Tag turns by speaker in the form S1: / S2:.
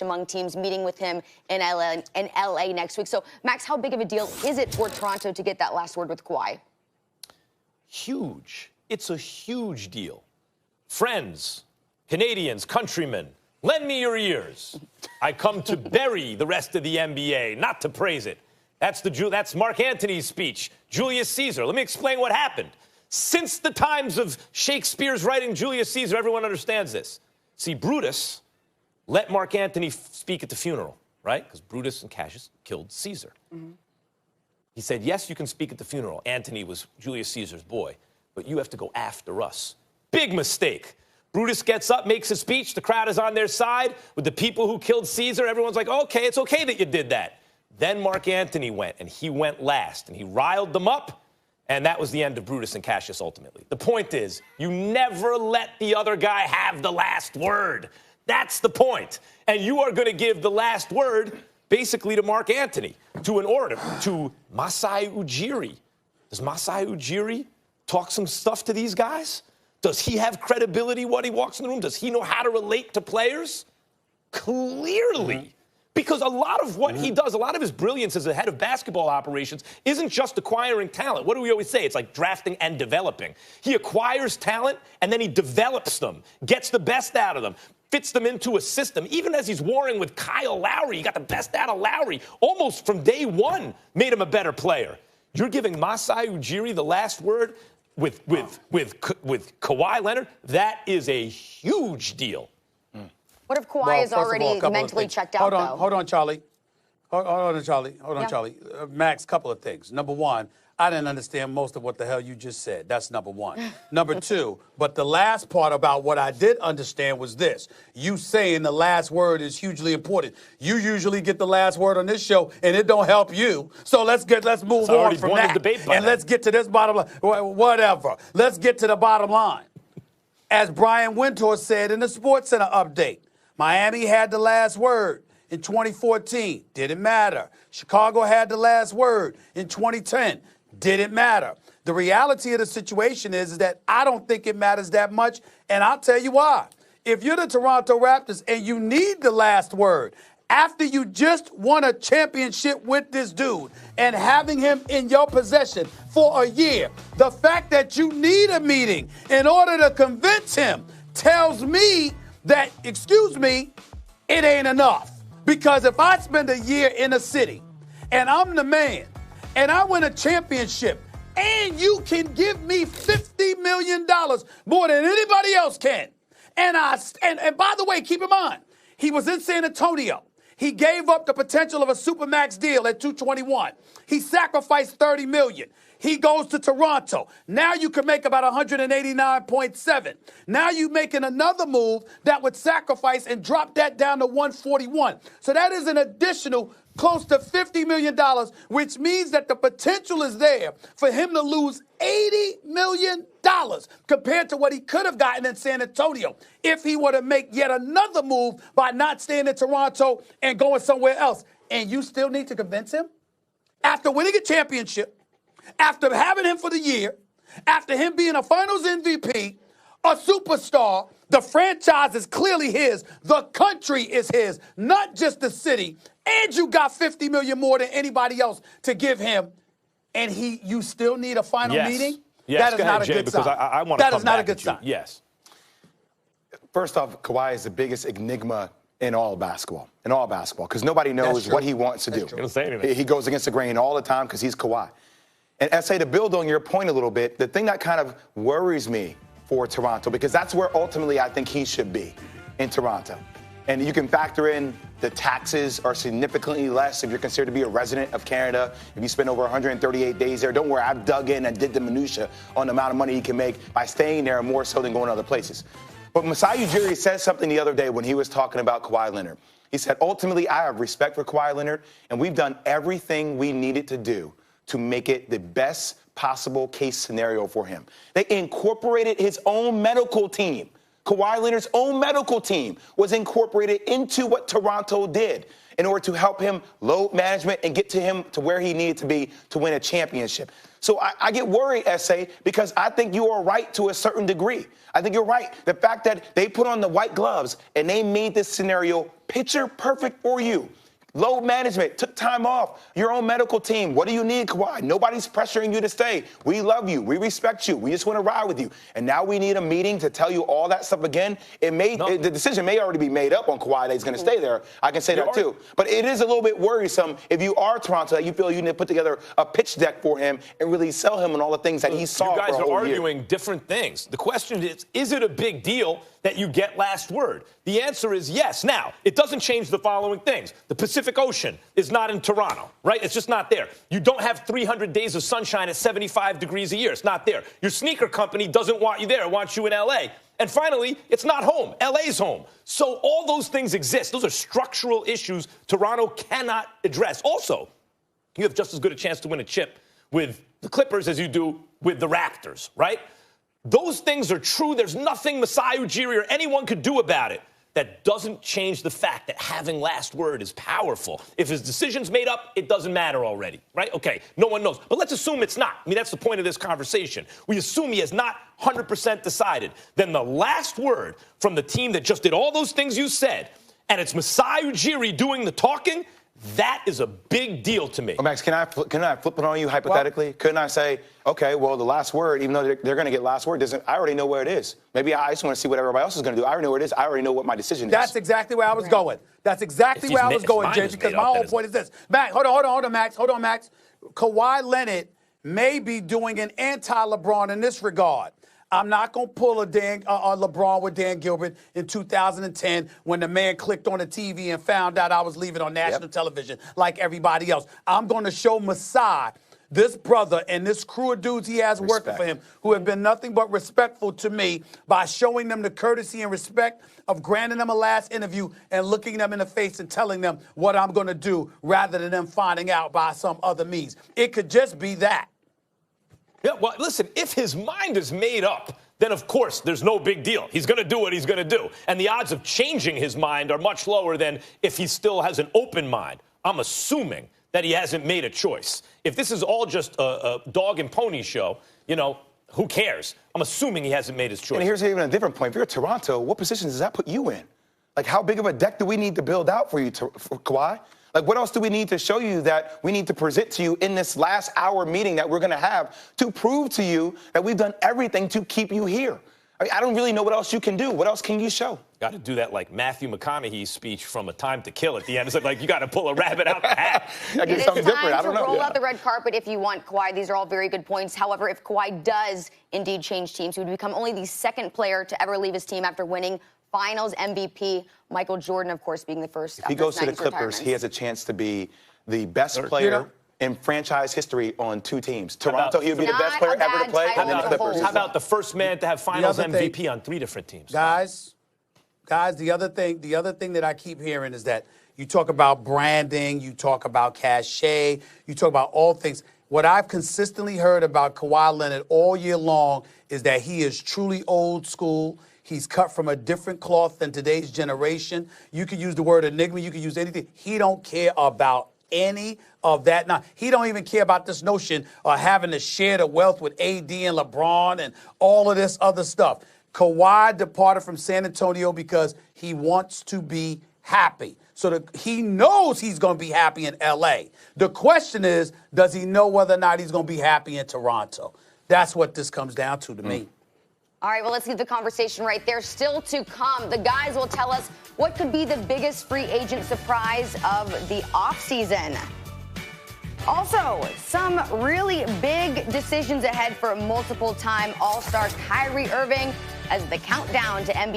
S1: among teams, meeting with him in LA next week. So, Max, how big of a deal is it for Toronto to get that last word with Kawhi?
S2: Huge. It's a huge deal. Friends, Canadians, countrymen, lend me your ears. I come to bury the rest of the NBA, not to praise it. That's Mark Antony's speech. Julius Caesar. Let me explain what happened. Since the times of Shakespeare's writing Julius Caesar, everyone understands this. See, Brutus let Mark Antony speak at the funeral, right? Because Brutus and Cassius killed Caesar. Mm-hmm. He said, yes, you can speak at the funeral. Antony was Julius Caesar's boy, but you have to go after us. Big mistake. Brutus gets up, makes a speech. The crowd is on their side with the people who killed Caesar. Everyone's like, okay, it's okay that you did that. Then Mark Antony went, and he went last, and he riled them up, and that was the end of Brutus and Cassius ultimately. The point is, you never let the other guy have the last word. That's the point. And you are going to give the last word basically to Mark Antony, to an orator, to Masai Ujiri. Does Masai Ujiri talk some stuff to these guys? Does he have credibility when he walks in the room? Does he know how to relate to players? Clearly. Mm-hmm. Because a lot of what he does, a lot of his brilliance as a head of basketball operations isn't just acquiring talent. What do we always say? It's like drafting and developing. He acquires talent, and then he develops them, gets the best out of them, fits them into a system. Even as he's warring with Kyle Lowry, he got the best out of Lowry. Almost from day one, made him a better player. You're giving Masai Ujiri the last word with Kawhi Leonard? That is a huge deal.
S1: What if Kawhi is already mentally checked out, though?
S3: Hold on, Charlie. Hold on, Charlie. Max, couple of things. Number one, I didn't understand most of what the hell you just said. That's number one. Number two, but the last part about what I did understand was this. You saying the last word is hugely important. You usually get the last word on this show, and it don't help you. So let's move on from that. And let's get to this bottom line. Whatever. Let's get to the bottom line. As Brian Wintour said in the Sports Center update, Miami had the last word in 2014. Didn't matter. Chicago had the last word in 2010. Didn't matter. The reality of the situation is that I don't think it matters that much, and I'll tell you why. If you're the Toronto Raptors and you need the last word, after you just won a championship with this dude and having him in your possession for a year, the fact that you need a meeting in order to convince him tells me that, it ain't enough. Because if I spend a year in a city and I'm the man and I win a championship and you can give me $50 million more than anybody else can. And by the way, keep in mind, he was in San Antonio. He gave up the potential of a Supermax deal at 221. He sacrificed $30 million. He goes to Toronto. Now you can make about 189.7. Now you're making another move that would sacrifice and drop that down to 141. So that is an additional close to $50 million, which means that the potential is there for him to lose $80 million compared to what he could have gotten in San Antonio if he were to make yet another move by not staying in Toronto and going somewhere else. And you still need to convince him? After winning a championship, after having him for the year, after him being a finals MVP, a superstar, the franchise is clearly his, the country is his, not just the city, and you got $50 million more than anybody else to give him, and you still need a final meeting?
S2: Yes,
S3: that is not a good sign.
S2: I want to
S3: that is not a good sign.
S2: Yes.
S4: First off, Kawhi is the biggest enigma in all basketball, because nobody knows what he wants to do. He goes against the grain all the time because he's Kawhi. And S.A., to build on your point a little bit, the thing that kind of worries me for Toronto, because that's where ultimately I think he should be, in Toronto. And you can factor in the taxes are significantly less if you're considered to be a resident of Canada. If you spend over 138 days there, don't worry, I've dug in and did the minutia on the amount of money you can make by staying there more so than going to other places. But Masai Ujiri said something the other day when he was talking about Kawhi Leonard. He said, ultimately, I have respect for Kawhi Leonard, and we've done everything we needed to do to make it the best possible case scenario for him. They incorporated his own medical team Kawhi Leonard's own medical team was incorporated into what Toronto did in order to help him load management and get to him to where he needed to be to win a championship. So I get worried, S.A., because I think you are right to a certain degree. I think you're right. The fact that they put on the white gloves and they made this scenario picture perfect for you. Load management, took time off, your own medical team. What do you need, Kawhi? Nobody's pressuring you to stay. We love you. We respect you. We just want to ride with you. And now we need a meeting to tell you all that stuff again. The decision may already be made up on Kawhi that he's going to stay there. I can say that too. But it is a little bit worrisome if you are Toronto that you feel you need to put together a pitch deck for him and really sell him on all the things that he saw for a whole year.
S2: You guys are arguing different things. The question is it a big deal that you get last word? The answer is yes. Now, it doesn't change the following things. The Pacific Ocean is not in Toronto, right? It's just not there. You don't have 300 days of sunshine at 75 degrees a year. It's not there. Your sneaker company doesn't want you there. It wants you in L.A. And finally, it's not home. L.A.'s home. So all those things exist. Those are structural issues Toronto cannot address. Also, you have just as good a chance to win a chip with the Clippers as you do with the Raptors, right? Those things are true. There's nothing Masai Ujiri or anyone could do about it. That doesn't change the fact that having last word is powerful. If his decision's made up, it doesn't matter already, right? Okay, no one knows. But let's assume it's not. I mean, that's the point of this conversation. We assume he has not 100% decided. Then the last word from the team that just did all those things you said, and it's Masai Ujiri doing the talking, that is a big deal to me.
S4: Well, Max, can I flip it on you hypothetically? Couldn't I say, okay, well, the last word, even though they're going to get last word, I already know where it is. Maybe I just want to see what everybody else is going to do. I already know where it is. I already know what my decision is.
S3: That's exactly where I was going. That's exactly where I was going, James, because my whole point is this. Max, hold on, Max. Hold on, Max. Kawhi Leonard may be doing an anti-LeBron in this regard. I'm not going to pull a LeBron with Dan Gilbert in 2010 when the man clicked on the TV and found out I was leaving on national television like everybody else. I'm going to show Masai, this brother and this crew of dudes he has working for him who have been nothing but respectful to me by showing them the courtesy and respect of granting them a last interview and looking them in the face and telling them what I'm going to do rather than them finding out by some other means. It could just be that.
S2: Yeah, well, listen, if his mind is made up, then of course there's no big deal. He's going to do what he's going to do. And the odds of changing his mind are much lower than if he still has an open mind. I'm assuming that he hasn't made a choice. If this is all just a dog and pony show, who cares? I'm assuming he hasn't made his choice.
S4: And here's even a different point. If you're Toronto, what position does that put you in? Like, how big of a deck do we need to build out for you, for Kawhi? Like, what else do we need to show you that we need to present to you in this last hour meeting that we're going to have to prove to you that we've done everything to keep you here? I don't really know what else you can do. What else can you show?
S2: Got to do that like Matthew McConaughey's speech from A Time to Kill at the end. It's like you got to pull a rabbit out the hat.
S1: It is time to roll out the red carpet if you want Kawhi. These are all very good points. However, if Kawhi does indeed change teams, he would become only the second player to ever leave his team after winning Finals MVP. Michael Jordan, of course, being the first.
S4: If he goes to the Clippers, he has a chance to be the best player in franchise history on two teams. Toronto, he would be the best player ever to play, and then the Clippers.
S2: How about the first man to have Finals MVP on 3 different teams?
S3: Guys, the other thing that I keep hearing is that you talk about branding, you talk about cachet, you talk about all things. What I've consistently heard about Kawhi Leonard all year long is that he is truly old school. He's cut from a different cloth than today's generation. You could use the word enigma. You could use anything. He don't care about any of that. Now, he don't even care about this notion of having to share the wealth with AD and LeBron and all of this other stuff. Kawhi departed from San Antonio because he wants to be happy. So he knows he's going to be happy in L.A. The question is, does he know whether or not he's going to be happy in Toronto? That's what this comes down to me.
S1: All right, well, let's keep the conversation right there. Still to come, the guys will tell us what could be the biggest free agent surprise of the offseason. Also, some really big decisions ahead for multiple-time All-Star Kyrie Irving as the countdown to NBA